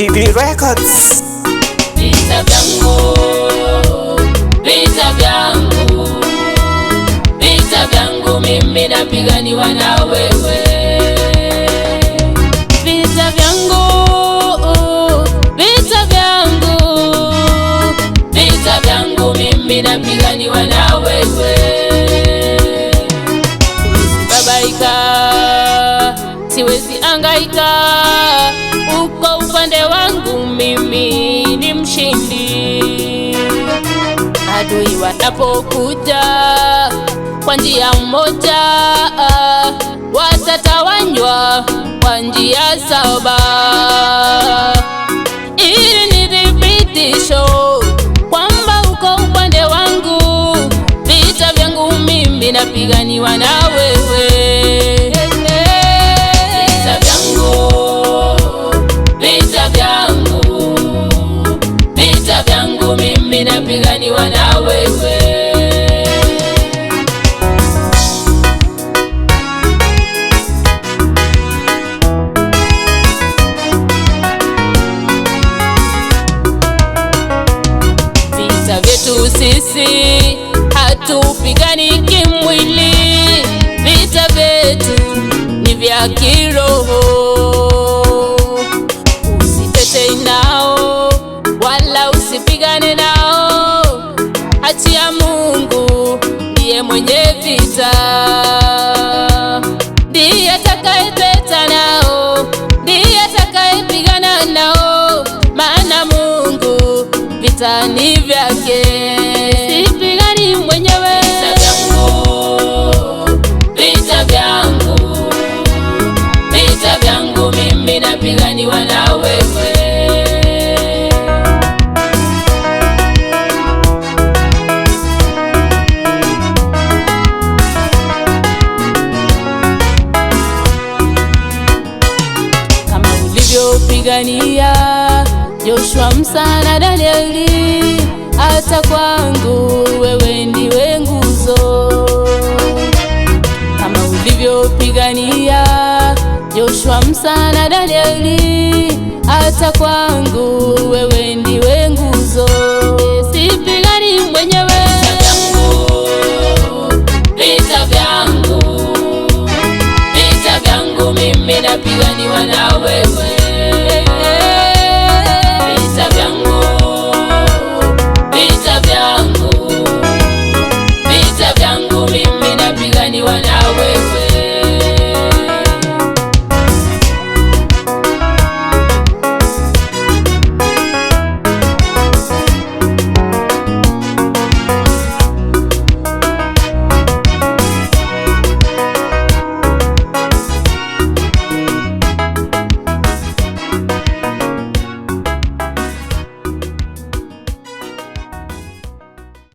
GB Records. Vita vyangu, vita vyangu, vita vyangu mimi napiganiwa na wewe. Vita vyangu, vita vyangu, vita vyangu mimi napiganiwa na wewe. Siwezi babaika, siwezi angaika, uko upande wangu mimi ni mshindi. Adui wanapokuja kwa njia moja, watatawanywa kwa njia saba. Ili ni thibitisho kwamba uko upande wangu. Vita vyangu mimi napiganiwa na wewe. Vita vyangu, vita vyangu, vita vyangu mimi napiganiwa na wewe. Vita vyetu sisi hatupigani kimwili, vita vyetu ni vya kiroho. Usitete nao wala usipigane nao, achia Mungu, ndiye mwenye vita. Ndiye atakayeteta nao, ndiye atakayepigana nao, maana Mungu vita ni vyake. Sipigani mwenyewe. Vita vyangu, vita vyangu mimi napiganiwa na wewe. Kama ulivyopigania Joshua, Musa na Danieli, hata kwangu wewe ndiwe nguzo. Kama ulivyopigania Joshua, Musa na Danieli, hata kwangu wewe ndiwe nguzo. Sipigani mwenyewe. Vita vyangu, vita vyangu mimi napiganiwa na wewe.